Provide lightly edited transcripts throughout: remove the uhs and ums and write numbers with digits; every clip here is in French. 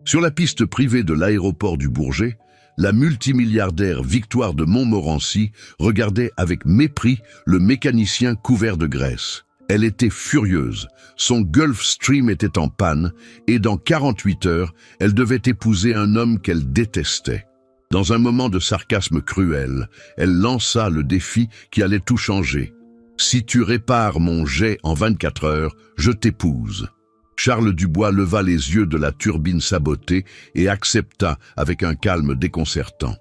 Sur la piste privée de l'aéroport du Bourget, la multimilliardaire Victoire de Montmorency regardait avec mépris le mécanicien couvert de graisse. Elle était furieuse. Son Gulfstream était en panne et dans 48 heures, elle devait épouser un homme qu'elle détestait. Dans un moment de sarcasme cruel, elle lança le défi qui allait tout changer. « Si tu répares mon jet en 24 heures, je t'épouse. » Charles Dubois leva les yeux de la turbine sabotée et accepta avec un calme déconcertant.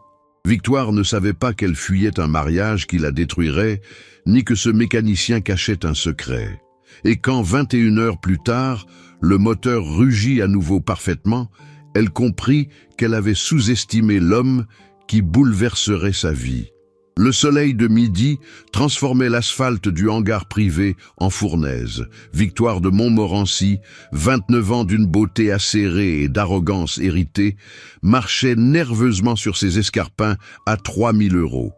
Victoire ne savait pas qu'elle fuyait un mariage qui la détruirait, ni que ce mécanicien cachait un secret. Et quand 21 heures plus tard, le moteur rugit à nouveau parfaitement, elle comprit qu'elle avait sous-estimé l'homme qui bouleverserait sa vie. Le soleil de midi transformait l'asphalte du hangar privé en fournaise. Victoire de Montmorency, 29 ans d'une beauté acérée et d'arrogance héritée, marchait nerveusement sur ses escarpins à 3 000 €.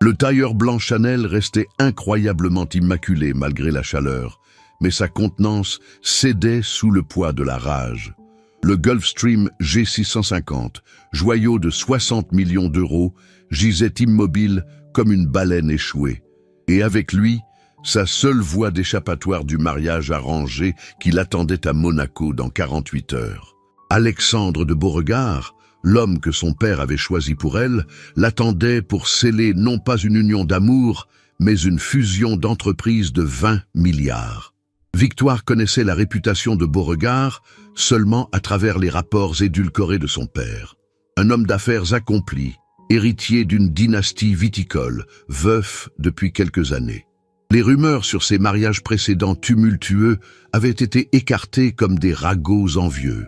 Le tailleur blanc Chanel restait incroyablement immaculé malgré la chaleur, mais sa contenance cédait sous le poids de la rage. Le Gulfstream G650, joyau de 60 millions d'euros, gisait immobile comme une baleine échouée. Et avec lui, sa seule voie d'échappatoire du mariage arrangé qui l'attendait à Monaco dans 48 heures. Alexandre de Beauregard, l'homme que son père avait choisi pour elle, l'attendait pour sceller non pas une union d'amour, mais une fusion d'entreprises de 20 milliards. Victoire connaissait la réputation de Beauregard seulement à travers les rapports édulcorés de son père. Un homme d'affaires accompli, héritier d'une dynastie viticole, veuf depuis quelques années. Les rumeurs sur ses mariages précédents tumultueux avaient été écartées comme des ragots envieux.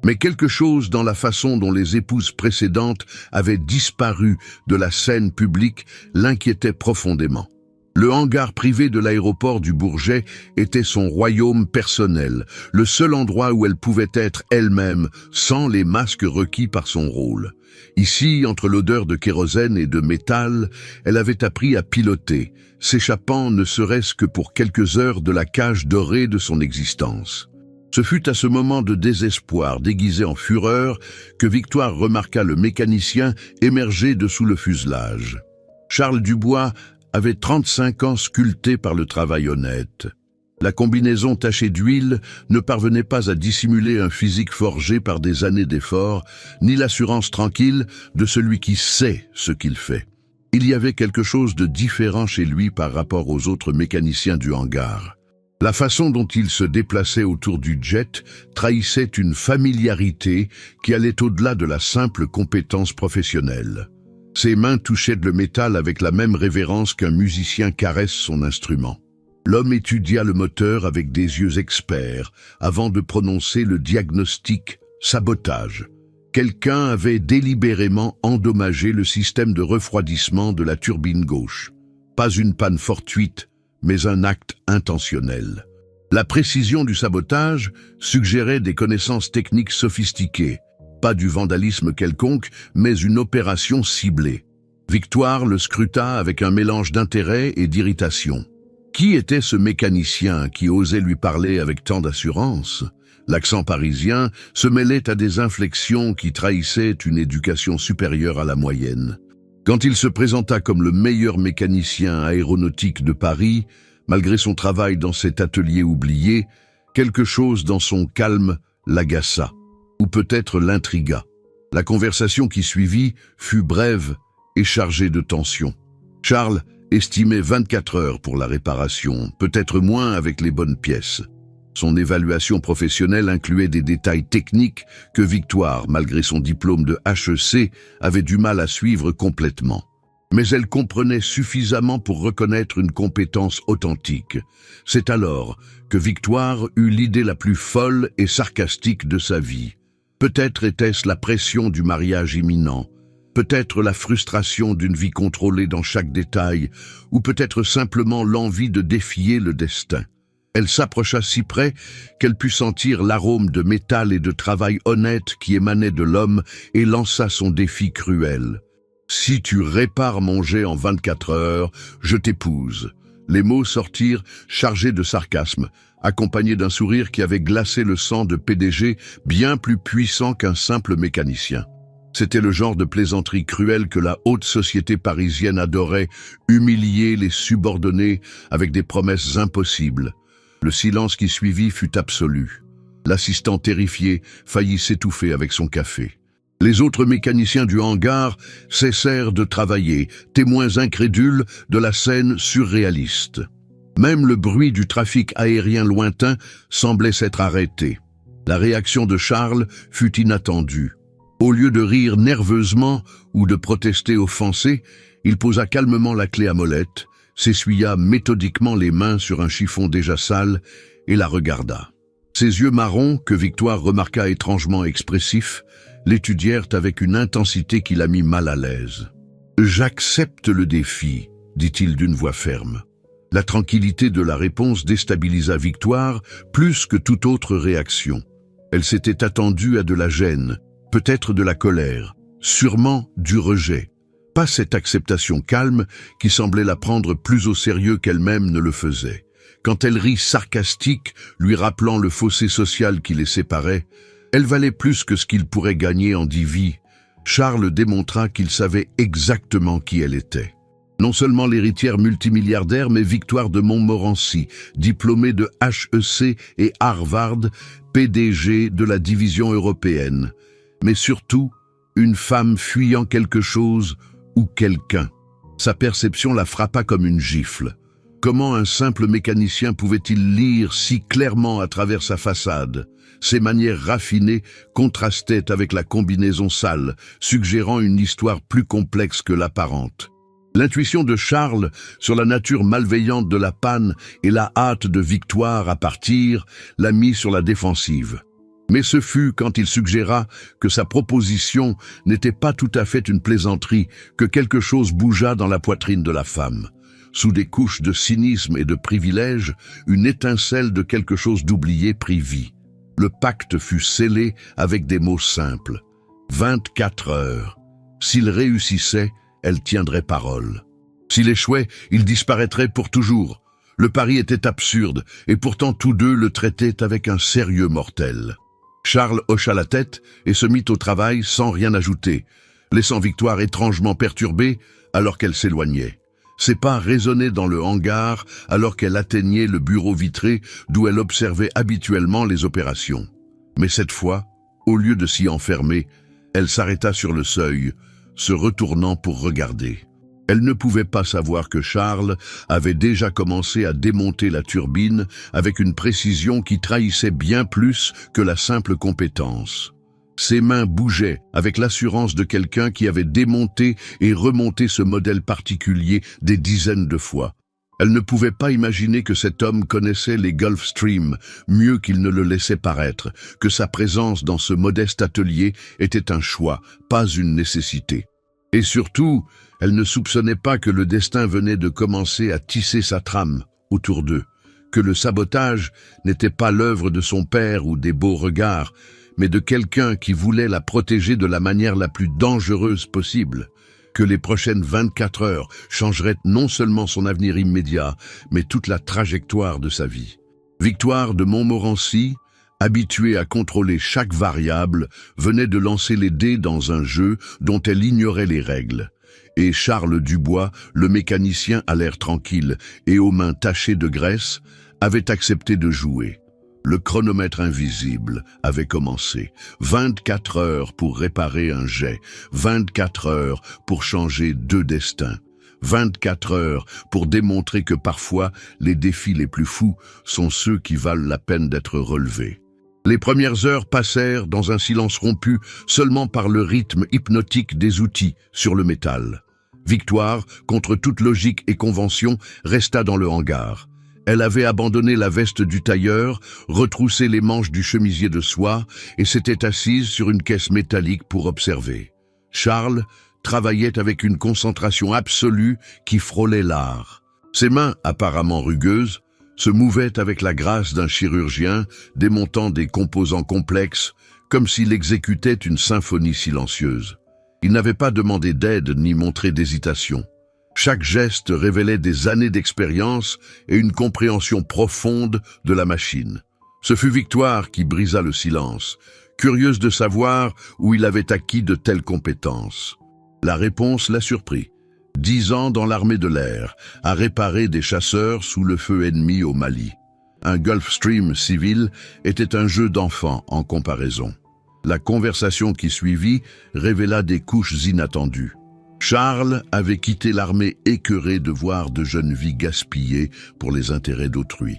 Mais quelque chose dans la façon dont les épouses précédentes avaient disparu de la scène publique l'inquiétait profondément. Le hangar privé de l'aéroport du Bourget était son royaume personnel, le seul endroit où elle pouvait être elle-même, sans les masques requis par son rôle. Ici, entre l'odeur de kérosène et de métal, elle avait appris à piloter, s'échappant ne serait-ce que pour quelques heures de la cage dorée de son existence. Ce fut à ce moment de désespoir déguisé en fureur que Victoire remarqua le mécanicien émerger de sous le fuselage. Charles Dubois avait 35 ans sculptés par le travail honnête. La combinaison tachée d'huile ne parvenait pas à dissimuler un physique forgé par des années d'efforts, ni l'assurance tranquille de celui qui sait ce qu'il fait. Il y avait quelque chose de différent chez lui par rapport aux autres mécaniciens du hangar. La façon dont il se déplaçait autour du jet trahissait une familiarité qui allait au-delà de la simple compétence professionnelle. Ses mains touchaient le métal avec la même révérence qu'un musicien caresse son instrument. L'homme étudia le moteur avec des yeux experts avant de prononcer le diagnostic « sabotage ». Quelqu'un avait délibérément endommagé le système de refroidissement de la turbine gauche. Pas une panne fortuite, mais un acte intentionnel. La précision du sabotage suggérait des connaissances techniques sophistiquées. Pas du vandalisme quelconque, mais une opération ciblée. Victoire le scruta avec un mélange d'intérêt et d'irritation. Qui était ce mécanicien qui osait lui parler avec tant d'assurance? L'accent parisien se mêlait à des inflexions qui trahissaient une éducation supérieure à la moyenne. Quand il se présenta comme le meilleur mécanicien aéronautique de Paris, malgré son travail dans cet atelier oublié, quelque chose dans son calme l'agaça. Ou peut-être l'intrigua. La conversation qui suivit fut brève et chargée de tension. Charles estimait 24 heures pour la réparation, peut-être moins avec les bonnes pièces. Son évaluation professionnelle incluait des détails techniques que Victoire, malgré son diplôme de HEC, avait du mal à suivre complètement. Mais elle comprenait suffisamment pour reconnaître une compétence authentique. C'est alors que Victoire eut l'idée la plus folle et sarcastique de sa vie. Peut-être était-ce la pression du mariage imminent, peut-être la frustration d'une vie contrôlée dans chaque détail, ou peut-être simplement l'envie de défier le destin. Elle s'approcha si près qu'elle put sentir l'arôme de métal et de travail honnête qui émanait de l'homme et lança son défi cruel. « Si tu répares mon jet en 24 heures, je t'épouse. Les mots sortirent chargés de sarcasme, accompagnés d'un sourire qui avait glacé le sang de PDG bien plus puissant qu'un simple mécanicien. C'était le genre de plaisanterie cruelle que la haute société parisienne adorait, humilier les subordonnés avec des promesses impossibles. Le silence qui suivit fut absolu. L'assistant terrifié faillit s'étouffer avec son café. Les autres mécaniciens du hangar cessèrent de travailler, témoins incrédules de la scène surréaliste. Même le bruit du trafic aérien lointain semblait s'être arrêté. La réaction de Charles fut inattendue. Au lieu de rire nerveusement ou de protester offensé, il posa calmement la clé à molette, s'essuya méthodiquement les mains sur un chiffon déjà sale et la regarda. Ses yeux marrons, que Victoire remarqua étrangement expressifs, l'étudièrent avec une intensité qui la mit mal à l'aise. « J'accepte le défi », dit-il d'une voix ferme. La tranquillité de la réponse déstabilisa Victoire plus que toute autre réaction. Elle s'était attendue à de la gêne, peut-être de la colère, sûrement du rejet. Pas cette acceptation calme qui semblait la prendre plus au sérieux qu'elle-même ne le faisait. Quand elle rit sarcastique, lui rappelant le fossé social qui les séparait, elle valait plus que ce qu'il pourrait gagner en 10 vies. Charles démontra qu'il savait exactement qui elle était. Non seulement l'héritière multimilliardaire, mais Victoire de Montmorency, diplômée de HEC et Harvard, PDG de la division européenne. Mais surtout, une femme fuyant quelque chose ou quelqu'un. Sa perception la frappa comme une gifle. Comment un simple mécanicien pouvait-il lire si clairement à travers sa façade? Ses manières raffinées contrastaient avec la combinaison sale, suggérant une histoire plus complexe que l'apparente. L'intuition de Charles sur la nature malveillante de la panne et la hâte de Victoire à partir l'a mis sur la défensive. Mais ce fut quand il suggéra que sa proposition n'était pas tout à fait une plaisanterie que quelque chose bougea dans la poitrine de la femme. Sous des couches de cynisme et de privilège, une étincelle de quelque chose d'oublié prit vie. Le pacte fut scellé avec des mots simples. 24 heures. S'il réussissait, elle tiendrait parole. S'il échouait, il disparaîtrait pour toujours. Le pari était absurde, et pourtant tous deux le traitaient avec un sérieux mortel. Charles hocha la tête et se mit au travail sans rien ajouter, laissant Victoire étrangement perturbée alors qu'elle s'éloignait. Ses pas résonnaient dans le hangar alors qu'elle atteignait le bureau vitré d'où elle observait habituellement les opérations. Mais cette fois, au lieu de s'y enfermer, elle s'arrêta sur le seuil, se retournant pour regarder. Elle ne pouvait pas savoir que Charles avait déjà commencé à démonter la turbine avec une précision qui trahissait bien plus que la simple compétence. Ses mains bougeaient avec l'assurance de quelqu'un qui avait démonté et remonté ce modèle particulier des dizaines de fois. Elle ne pouvait pas imaginer que cet homme connaissait les Gulfstream mieux qu'il ne le laissait paraître, que sa présence dans ce modeste atelier était un choix, pas une nécessité. Et surtout, elle ne soupçonnait pas que le destin venait de commencer à tisser sa trame autour d'eux, que le sabotage n'était pas l'œuvre de son père ou des beaux regards, mais de quelqu'un qui voulait la protéger de la manière la plus dangereuse possible, que les prochaines 24 heures changeraient non seulement son avenir immédiat, mais toute la trajectoire de sa vie. Victoire de Montmorency, habituée à contrôler chaque variable, venait de lancer les dés dans un jeu dont elle ignorait les règles. Et Charles Dubois, le mécanicien à l'air tranquille et aux mains tachées de graisse, avait accepté de jouer. Le chronomètre invisible avait commencé. 24 heures pour réparer un jet, 24 heures pour changer 2 destins, 24 heures pour démontrer que parfois les défis les plus fous sont ceux qui valent la peine d'être relevés. Les premières heures passèrent dans un silence rompu seulement par le rythme hypnotique des outils sur le métal. Victoire, contre toute logique et convention, resta dans le hangar. Elle avait abandonné la veste du tailleur, retroussé les manches du chemisier de soie et s'était assise sur une caisse métallique pour observer. Charles travaillait avec une concentration absolue qui frôlait l'art. Ses mains, apparemment rugueuses, se mouvaient avec la grâce d'un chirurgien démontant des composants complexes, comme s'il exécutait une symphonie silencieuse. Il n'avait pas demandé d'aide ni montré d'hésitation. Chaque geste révélait des années d'expérience et une compréhension profonde de la machine. Ce fut Victoire qui brisa le silence, curieuse de savoir où il avait acquis de telles compétences. La réponse la surprit. 10 ans dans l'armée de l'air, à réparer des chasseurs sous le feu ennemi au Mali. Un Gulfstream civil était un jeu d'enfant en comparaison. La conversation qui suivit révéla des couches inattendues. Charles avait quitté l'armée écœuré de voir de jeunes vies gaspillées pour les intérêts d'autrui.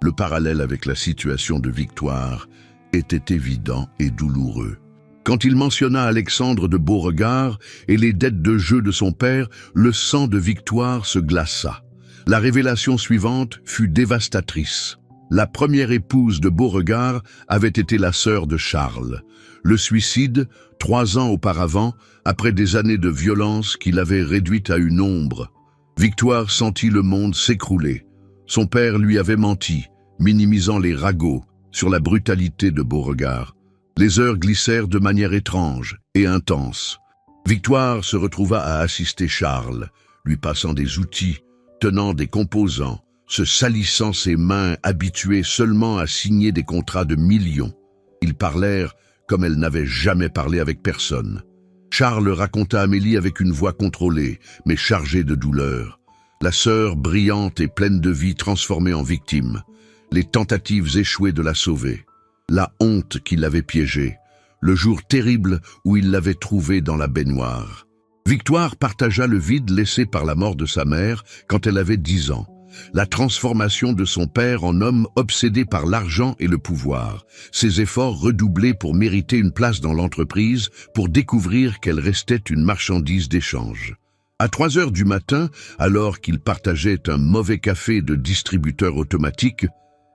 Le parallèle avec la situation de Victoire était évident et douloureux. Quand il mentionna Alexandre de Beauregard et les dettes de jeu de son père, le sang de Victoire se glaça. La révélation suivante fut dévastatrice. La première épouse de Beauregard avait été la sœur de Charles. Le suicide, 3 ans auparavant, après des années de violence qui l'avaient réduite à une ombre. Victoire sentit le monde s'écrouler. Son père lui avait menti, minimisant les ragots sur la brutalité de Beauregard. Les heures glissèrent de manière étrange et intense. Victoire se retrouva à assister Charles, lui passant des outils, tenant des composants, se salissant ses mains habituées seulement à signer des contrats de millions. Ils parlèrent comme elle n'avait jamais parlé avec personne. Charles raconta Amélie avec une voix contrôlée, mais chargée de douleur. La sœur, brillante et pleine de vie, transformée en victime. Les tentatives échouées de la sauver. La honte qui l'avait piégée. Le jour terrible où il l'avait trouvée dans la baignoire. Victoire partagea le vide laissé par la mort de sa mère quand elle avait 10 ans. La transformation de son père en homme obsédé par l'argent et le pouvoir. Ses efforts redoublés pour mériter une place dans l'entreprise, pour découvrir qu'elle restait une marchandise d'échange. À 3 heures du matin, alors qu'il partageait un mauvais café de distributeur automatique,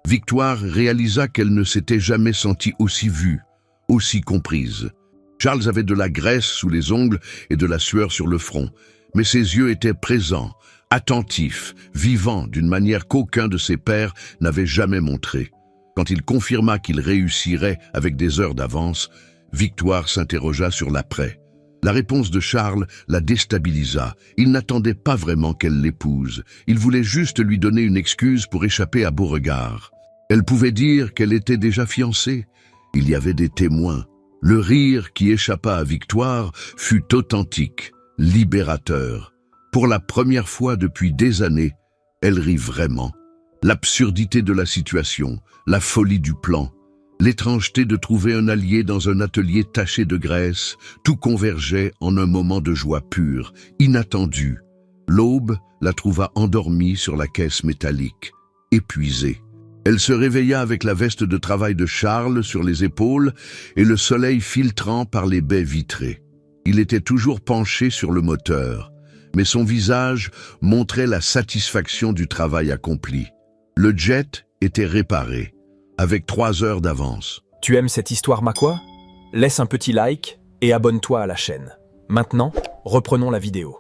Victoire réalisa qu'elle ne s'était jamais sentie aussi vue, aussi comprise. Charles avait de la graisse sous les ongles et de la sueur sur le front, mais ses yeux étaient présents, attentifs, vivants d'une manière qu'aucun de ses pairs n'avait jamais montrée. Quand il confirma qu'il réussirait avec des heures d'avance, Victoire s'interrogea sur l'après. La réponse de Charles la déstabilisa. Il n'attendait pas vraiment qu'elle l'épouse. Il voulait juste lui donner une excuse pour échapper à Beauregard. Elle pouvait dire qu'elle était déjà fiancée. Il y avait des témoins. Le rire qui échappa à Victoire fut authentique, libérateur. Pour la première fois depuis des années, elle rit vraiment. L'absurdité de la situation, la folie du plan, l'étrangeté de trouver un allié dans un atelier taché de graisse, tout convergeait en un moment de joie pure, inattendu. L'aube la trouva endormie sur la caisse métallique, épuisée. Elle se réveilla avec la veste de travail de Charles sur les épaules et le soleil filtrant par les baies vitrées. Il était toujours penché sur le moteur, mais son visage montrait la satisfaction du travail accompli. Le jet était réparé, avec 3 heures d'avance. Tu aimes cette histoire, Makwa? Laisse un petit like et abonne-toi à la chaîne. Maintenant, reprenons la vidéo.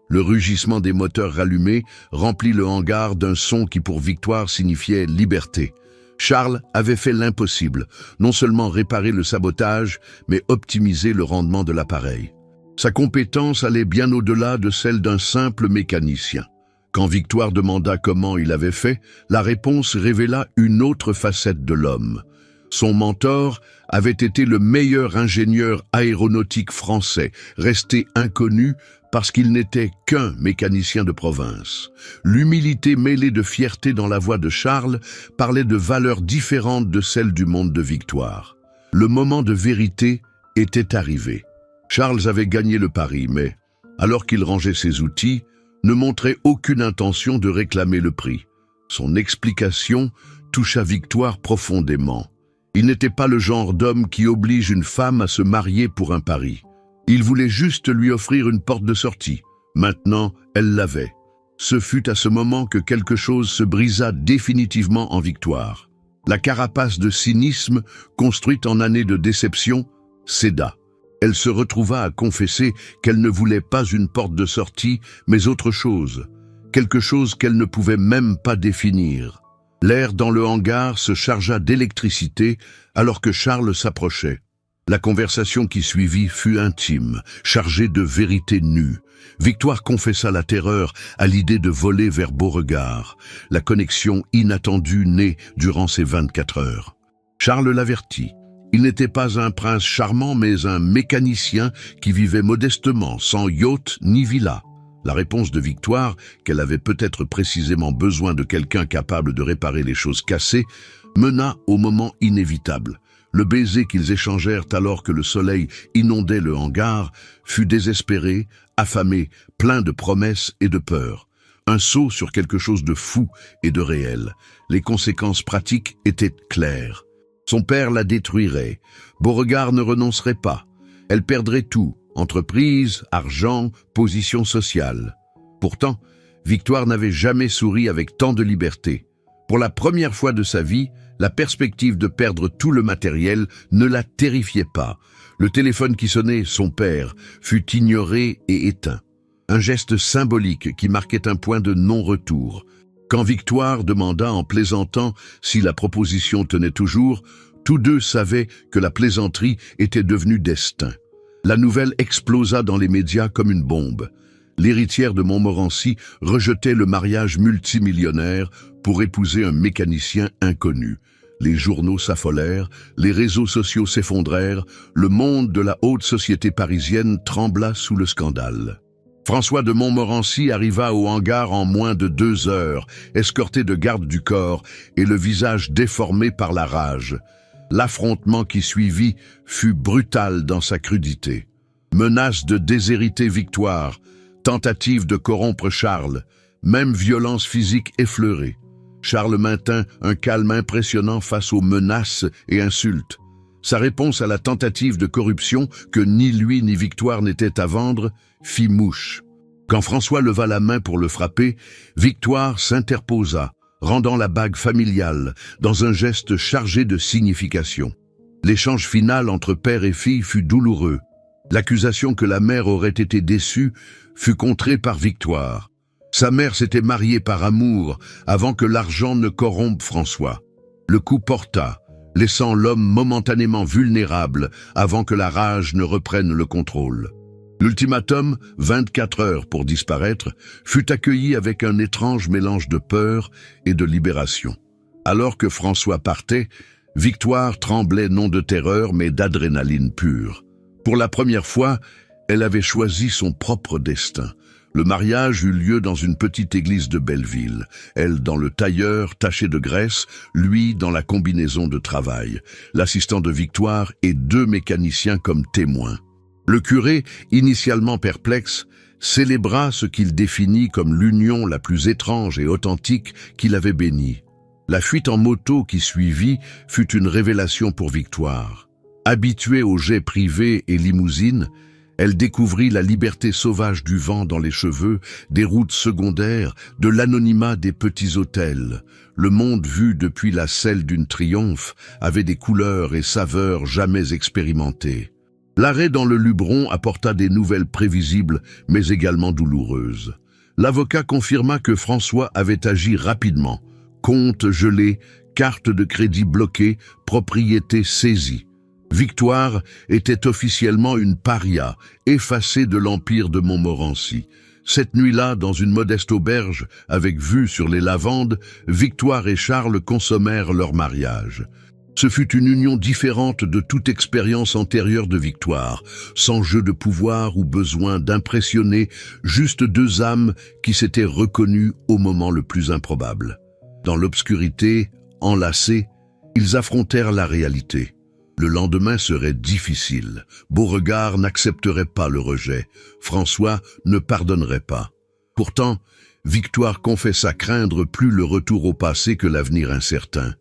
Le rugissement des moteurs rallumés remplit le hangar d'un son qui pour Victoire signifiait liberté. Charles avait fait l'impossible, non seulement réparer le sabotage, mais optimiser le rendement de l'appareil. Sa compétence allait bien au-delà de celle d'un simple mécanicien. Quand Victoire demanda comment il avait fait, la réponse révéla une autre facette de l'homme. Son mentor avait été le meilleur ingénieur aéronautique français, resté inconnu parce qu'il n'était qu'un mécanicien de province. L'humilité mêlée de fierté dans la voix de Charles parlait de valeurs différentes de celles du monde de Victoire. Le moment de vérité était arrivé. Charles avait gagné le pari, mais, alors qu'il rangeait ses outils, ne montrait aucune intention de réclamer le prix. Son explication toucha Victoire profondément. Il n'était pas le genre d'homme qui oblige une femme à se marier pour un pari. Il voulait juste lui offrir une porte de sortie. Maintenant, elle l'avait. Ce fut à ce moment que quelque chose se brisa définitivement en Victoire. La carapace de cynisme, construite en années de déception, céda. Elle se retrouva à confesser qu'elle ne voulait pas une porte de sortie, mais autre chose. Quelque chose qu'elle ne pouvait même pas définir. L'air dans le hangar se chargea d'électricité alors que Charles s'approchait. La conversation qui suivit fut intime, chargée de vérités nues. Victoire confessa la terreur à l'idée de voler vers Beauregard, la connexion inattendue née durant ces 24 heures. Charles l'avertit. Il n'était pas un prince charmant, mais un mécanicien qui vivait modestement, sans yacht ni villa. La réponse de Victoire, qu'elle avait peut-être précisément besoin de quelqu'un capable de réparer les choses cassées, mena au moment inévitable. Le baiser qu'ils échangèrent alors que le soleil inondait le hangar fut désespéré, affamé, plein de promesses et de peur. Un saut sur quelque chose de fou et de réel. Les conséquences pratiques étaient claires. Son père la détruirait. Beauregard ne renoncerait pas. Elle perdrait tout, entreprise, argent, position sociale. Pourtant, Victoire n'avait jamais souri avec tant de liberté. Pour la première fois de sa vie, la perspective de perdre tout le matériel ne la terrifiait pas. Le téléphone qui sonnait, son père, fut ignoré et éteint. Un geste symbolique qui marquait un point de non-retour. Quand Victoire demanda en plaisantant si la proposition tenait toujours, tous deux savaient que la plaisanterie était devenue destin. La nouvelle explosa dans les médias comme une bombe. L'héritière de Montmorency rejetait le mariage multimillionnaire pour épouser un mécanicien inconnu. Les journaux s'affolèrent, les réseaux sociaux s'effondrèrent, le monde de la haute société parisienne trembla sous le scandale. François de Montmorency arriva au hangar en moins de 2 heures, escorté de gardes du corps et le visage déformé par la rage. L'affrontement qui suivit fut brutal dans sa crudité. Menace de déshériter Victoire, tentative de corrompre Charles, même violence physique effleurée. Charles maintint un calme impressionnant face aux menaces et insultes. Sa réponse à la tentative de corruption, que ni lui ni Victoire n'étaient à vendre, fit mouche. Quand François leva la main pour le frapper, Victoire s'interposa, rendant la bague familiale dans un geste chargé de signification. L'échange final entre père et fille fut douloureux. L'accusation que la mère aurait été déçue fut contrée par Victoire. Sa mère s'était mariée par amour avant que l'argent ne corrompe François. Le coup porta, laissant l'homme momentanément vulnérable avant que la rage ne reprenne le contrôle. L'ultimatum, 24 heures pour disparaître, fut accueilli avec un étrange mélange de peur et de libération. Alors que François partait, Victoire tremblait non de terreur mais d'adrénaline pure. Pour la première fois, elle avait choisi son propre destin. Le mariage eut lieu dans une petite église de Belleville, elle dans le tailleur taché de graisse, lui dans la combinaison de travail, l'assistant de Victoire et 2 mécaniciens comme témoins. Le curé, initialement perplexe, célébra ce qu'il définit comme l'union la plus étrange et authentique qu'il avait bénie. La fuite en moto qui suivit fut une révélation pour Victoire. Habituée aux jets privés et limousines, elle découvrit la liberté sauvage du vent dans les cheveux, des routes secondaires, de l'anonymat des petits hôtels. Le monde vu depuis la selle d'une triomphe avait des couleurs et saveurs jamais expérimentées. L'arrêt dans le Luberon apporta des nouvelles prévisibles, mais également douloureuses. L'avocat confirma que François avait agi rapidement. Compte gelé, carte de crédit bloquée, propriété saisie. Victoire était officiellement une paria, effacée de l'empire de Montmorency. Cette nuit-là, dans une modeste auberge, avec vue sur les lavandes, Victoire et Charles consommèrent leur mariage. Ce fut une union différente de toute expérience antérieure de Victoire, sans jeu de pouvoir ou besoin d'impressionner, juste 2 âmes qui s'étaient reconnues au moment le plus improbable. Dans l'obscurité, enlacés, ils affrontèrent la réalité. Le lendemain serait difficile. Beauregard n'accepterait pas le rejet. François ne pardonnerait pas. Pourtant, Victoire confessa craindre plus le retour au passé que l'avenir incertain.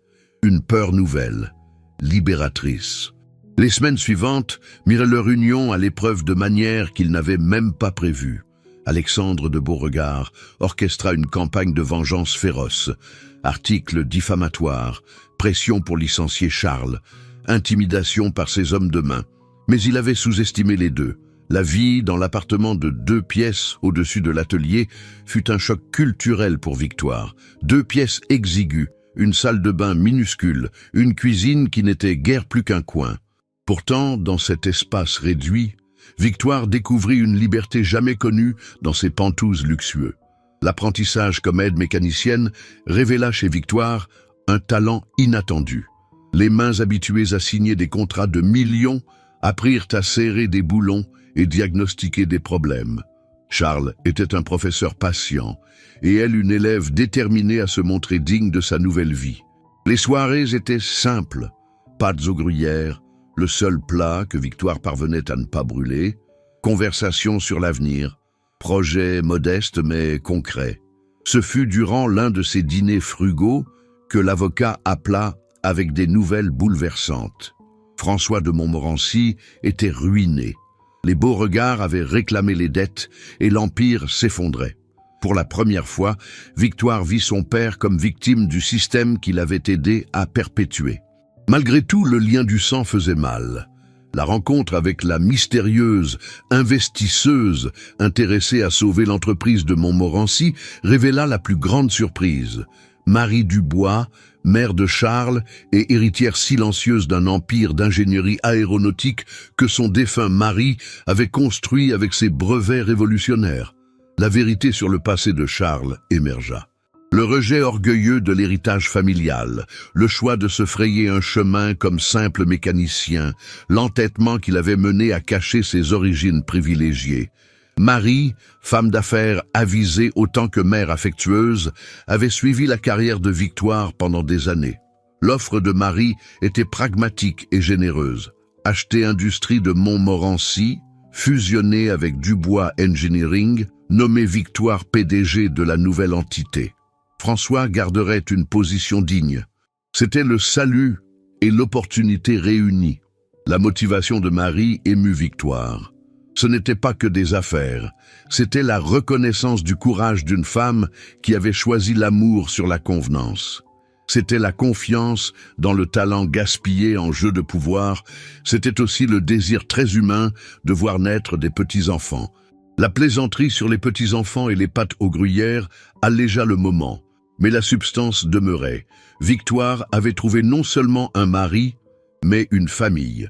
Une peur nouvelle, libératrice. Les semaines suivantes mirent leur union à l'épreuve de manière qu'ils n'avaient même pas prévue. Alexandre de Beauregard orchestra une campagne de vengeance féroce. Articles diffamatoires, pression pour licencier Charles, intimidation par ses hommes de main. Mais il avait sous-estimé les deux. La vie dans l'appartement de 2 pièces au-dessus de l'atelier fut un choc culturel pour Victoire. 2 pièces exiguës, une salle de bain minuscule, une cuisine qui n'était guère plus qu'un coin. Pourtant, dans cet espace réduit, Victoire découvrit une liberté jamais connue dans ses pantoufles luxueux. L'apprentissage comme aide mécanicienne révéla chez Victoire un talent inattendu. Les mains habituées à signer des contrats de millions apprirent à serrer des boulons et diagnostiquer des problèmes. Charles était un professeur patient et elle une élève déterminée à se montrer digne de sa nouvelle vie. Les soirées étaient simples, pâtes aux gruyères, le seul plat que Victoire parvenait à ne pas brûler, conversations sur l'avenir, projets modestes mais concrets. Ce fut durant l'un de ces dîners frugaux que l'avocat appela avec des nouvelles bouleversantes. François de Montmorency était ruiné. Les beaux regards avaient réclamé les dettes et l'empire s'effondrait. Pour la première fois, Victoire vit son père comme victime du système qui l'avait aidé à perpétuer. Malgré tout, le lien du sang faisait mal. La rencontre avec la mystérieuse investisseuse intéressée à sauver l'entreprise de Montmorency révéla la plus grande surprise. Marie Dubois, mère de Charles et héritière silencieuse d'un empire d'ingénierie aéronautique que son défunt mari avait construit avec ses brevets révolutionnaires. La vérité sur le passé de Charles émergea. Le rejet orgueilleux de l'héritage familial, le choix de se frayer un chemin comme simple mécanicien, l'entêtement qu'il avait mené à cacher ses origines privilégiées. Marie, femme d'affaires avisée autant que mère affectueuse, avait suivi la carrière de Victoire pendant des années. L'offre de Marie était pragmatique et généreuse. Acheter industrie de Montmorency, fusionner avec Dubois Engineering, nommé Victoire PDG de la nouvelle entité. François garderait une position digne. C'était le salut et l'opportunité réunis. La motivation de Marie émut Victoire. Ce n'était pas que des affaires, c'était la reconnaissance du courage d'une femme qui avait choisi l'amour sur la convenance. C'était la confiance dans le talent gaspillé en jeu de pouvoir, c'était aussi le désir très humain de voir naître des petits-enfants. La plaisanterie sur les petits-enfants et les pâtes aux gruyères allégea le moment, mais la substance demeurait. Victoire avait trouvé non seulement un mari, mais une famille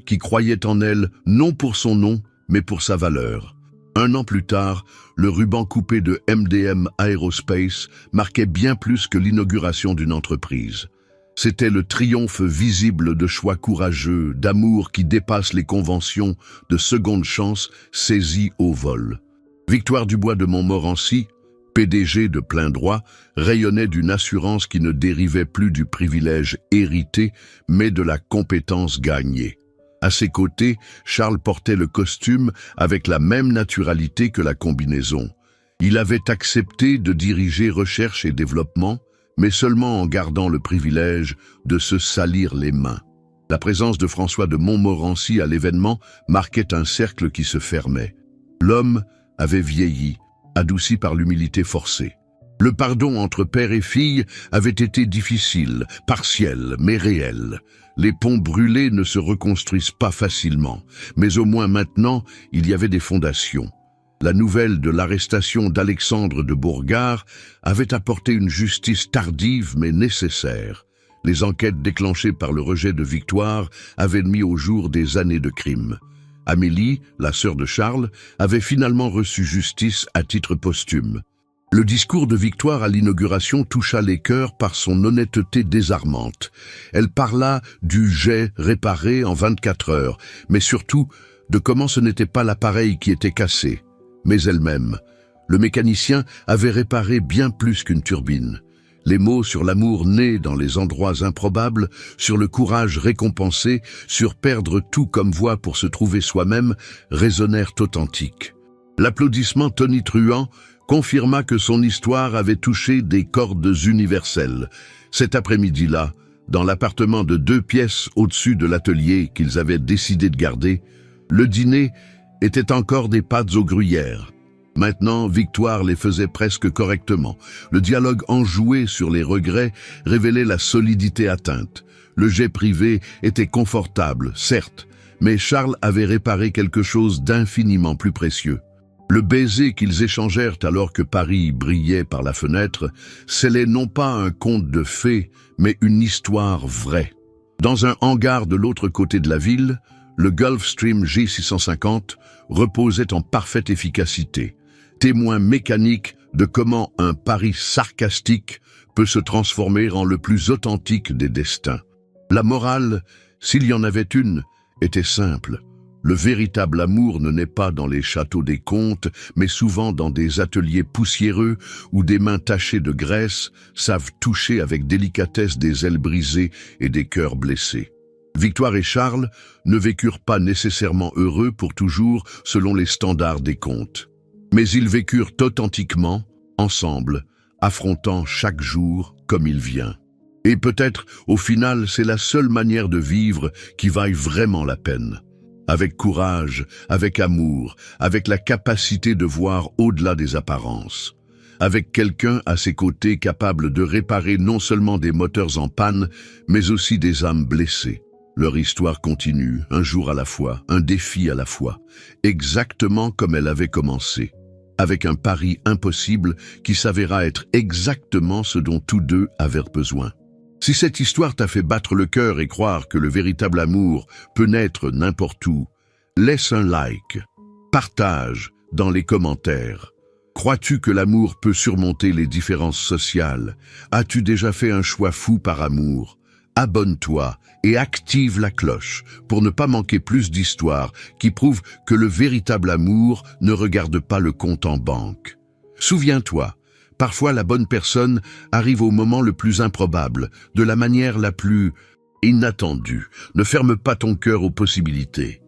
qui croyait en elle non pour son nom, mais pour sa valeur. 1 an plus tard, le ruban coupé de MDM Aerospace marquait bien plus que l'inauguration d'une entreprise. C'était le triomphe visible de choix courageux, d'amour qui dépasse les conventions, de seconde chance saisies au vol. Victoire Dubois de Montmorency, PDG de plein droit, rayonnait d'une assurance qui ne dérivait plus du privilège hérité, mais de la compétence gagnée. À ses côtés, Charles portait le costume avec la même naturalité que la combinaison. Il avait accepté de diriger recherche et développement, mais seulement en gardant le privilège de se salir les mains. La présence de François de Montmorency à l'événement marquait un cercle qui se fermait. L'homme avait vieilli, adouci par l'humilité forcée. Le pardon entre père et fille avait été difficile, partiel, mais réel. Les ponts brûlés ne se reconstruisent pas facilement, mais au moins maintenant, il y avait des fondations. La nouvelle de l'arrestation d'Alexandre de Bourgard avait apporté une justice tardive mais nécessaire. Les enquêtes déclenchées par le rejet de Victoire avaient mis au jour des années de crimes. Amélie, la sœur de Charles, avait finalement reçu justice à titre posthume. Le discours de Victoire à l'inauguration toucha les cœurs par son honnêteté désarmante. Elle parla du jet réparé en 24 heures, mais surtout de comment ce n'était pas l'appareil qui était cassé, mais elle-même. Le mécanicien avait réparé bien plus qu'une turbine. Les mots sur l'amour né dans les endroits improbables, sur le courage récompensé, sur perdre tout comme voie pour se trouver soi-même, résonnèrent authentiques. L'applaudissement tonitruant confirma que son histoire avait touché des cordes universelles. Cet après-midi-là, dans l'appartement de 2 pièces au-dessus de l'atelier qu'ils avaient décidé de garder, le dîner était encore des pâtes aux gruyères. Maintenant, Victoire les faisait presque correctement. Le dialogue enjoué sur les regrets révélait la solidité atteinte. Le jet privé était confortable, certes, mais Charles avait réparé quelque chose d'infiniment plus précieux. Le baiser qu'ils échangèrent alors que Paris brillait par la fenêtre scellait non pas un conte de fées, mais une histoire vraie. Dans un hangar de l'autre côté de la ville, le Gulfstream G650 reposait en parfaite efficacité, témoin mécanique de comment un pari sarcastique peut se transformer en le plus authentique des destins. La morale, s'il y en avait une, était simple. Le véritable amour ne naît pas dans les châteaux des contes, mais souvent dans des ateliers poussiéreux où des mains tachées de graisse savent toucher avec délicatesse des ailes brisées et des cœurs blessés. Victoire et Charles ne vécurent pas nécessairement heureux pour toujours selon les standards des contes. Mais ils vécurent authentiquement, ensemble, affrontant chaque jour comme il vient. Et peut-être, au final, c'est la seule manière de vivre qui vaille vraiment la peine. Avec courage, avec amour, avec la capacité de voir au-delà des apparences. Avec quelqu'un à ses côtés capable de réparer non seulement des moteurs en panne, mais aussi des âmes blessées. Leur histoire continue, un jour à la fois, un défi à la fois, exactement comme elle avait commencé. Avec un pari impossible qui s'avéra être exactement ce dont tous deux avaient besoin. Si cette histoire t'a fait battre le cœur et croire que le véritable amour peut naître n'importe où, laisse un like, partage dans les commentaires. Crois-tu que l'amour peut surmonter les différences sociales? As-tu déjà fait un choix fou par amour? Abonne-toi et active la cloche pour ne pas manquer plus d'histoires qui prouvent que le véritable amour ne regarde pas le compte en banque. Souviens-toi, parfois la bonne personne arrive au moment le plus improbable, de la manière la plus inattendue. Ne ferme pas ton cœur aux possibilités.